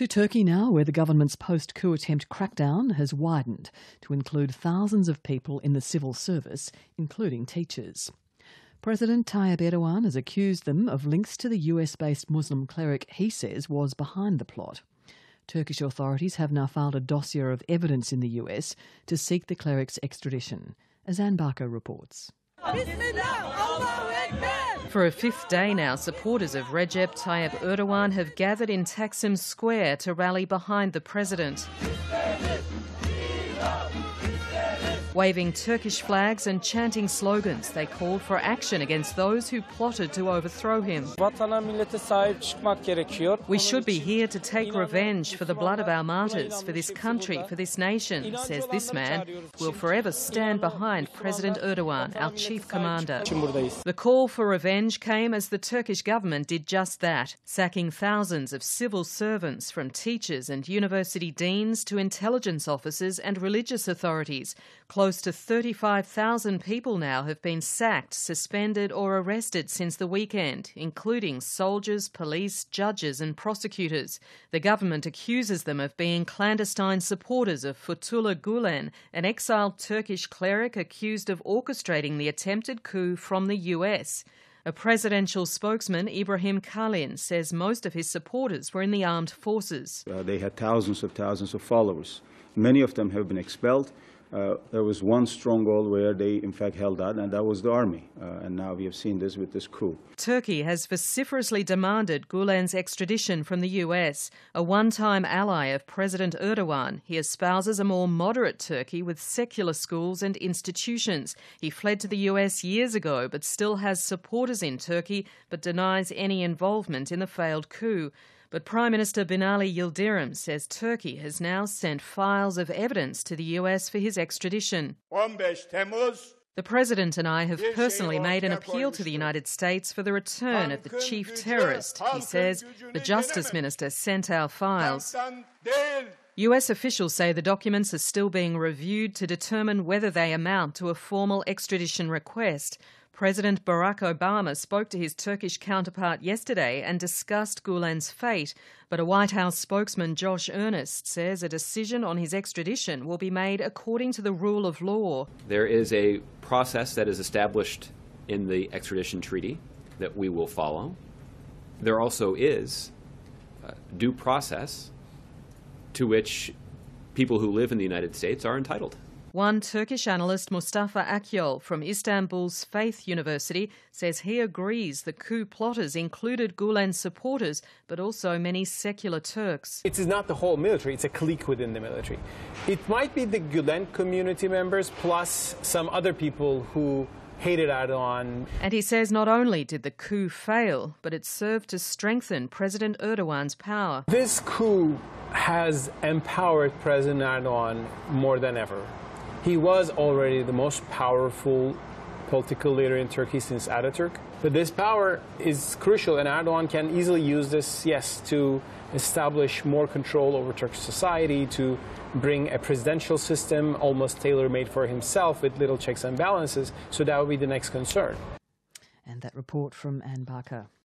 To Turkey now, where the government's post-coup attempt crackdown has widened to include thousands of people in the civil service, including teachers. President Tayyip Erdogan has accused them of links to the US-based Muslim cleric he says was behind the plot. Turkish authorities have now filed a dossier of evidence in the US to seek the cleric's extradition, as Anne Barker reports. For a fifth day now, supporters of Recep Tayyip Erdogan have gathered in Taksim Square to rally behind the president. Waving Turkish flags and chanting slogans, they called for action against those who plotted to overthrow him. We should be here to take revenge for the blood of our martyrs, for this country, for this nation, says this man. We'll forever stand behind President Erdogan, our chief commander. The call for revenge came as the Turkish government did just that, sacking thousands of civil servants, from teachers and university deans to intelligence officers and religious authorities. Close to 35,000 people now have been sacked, suspended or arrested since the weekend, including soldiers, police, judges and prosecutors. The government accuses them of being clandestine supporters of Fethullah Gulen, an exiled Turkish cleric accused of orchestrating the attempted coup from the US. A presidential spokesman, Ibrahim Kalin, says most of his supporters were in the armed forces. They had thousands of followers. Many of them have been expelled. There was one stronghold where they in fact held out, and that was the army. And now we have seen this with this coup. Turkey has vociferously demanded Gulen's extradition from the US. A one-time ally of President Erdogan, he espouses a more moderate Turkey with secular schools and institutions. He fled to the US years ago but still has supporters in Turkey, but denies any involvement in the failed coup. But Prime Minister Binali Yildirim says Turkey has now sent files of evidence to the US for his extradition. The President and I have personally made an appeal to the United States for the return of the chief terrorist. He says the Justice Minister sent our files. US officials say the documents are still being reviewed to determine whether they amount to a formal extradition request. President Barack Obama spoke to his Turkish counterpart yesterday and discussed Gulen's fate, but a White House spokesman, Josh Earnest, says a decision on his extradition will be made according to the rule of law. There is a process that is established in the extradition treaty that we will follow. There also is due process to which people who live in the United States are entitled. One Turkish analyst, Mustafa Akyol from Istanbul's Faith University, says he agrees the coup plotters included Gulen's supporters, but also many secular Turks. It is not the whole military, it's a clique within the military. It might be the Gulen community members plus some other people who hated Erdogan. And he says not only did the coup fail, but it served to strengthen President Erdogan's power. This coup has empowered President Erdogan more than ever. He was already the most powerful political leader in Turkey since Ataturk. But this power is crucial, and Erdogan can easily use this, yes, to establish more control over Turkish society, to bring a presidential system almost tailor-made for himself with little checks and balances. So that would be the next concern. And that report from Anne Barker.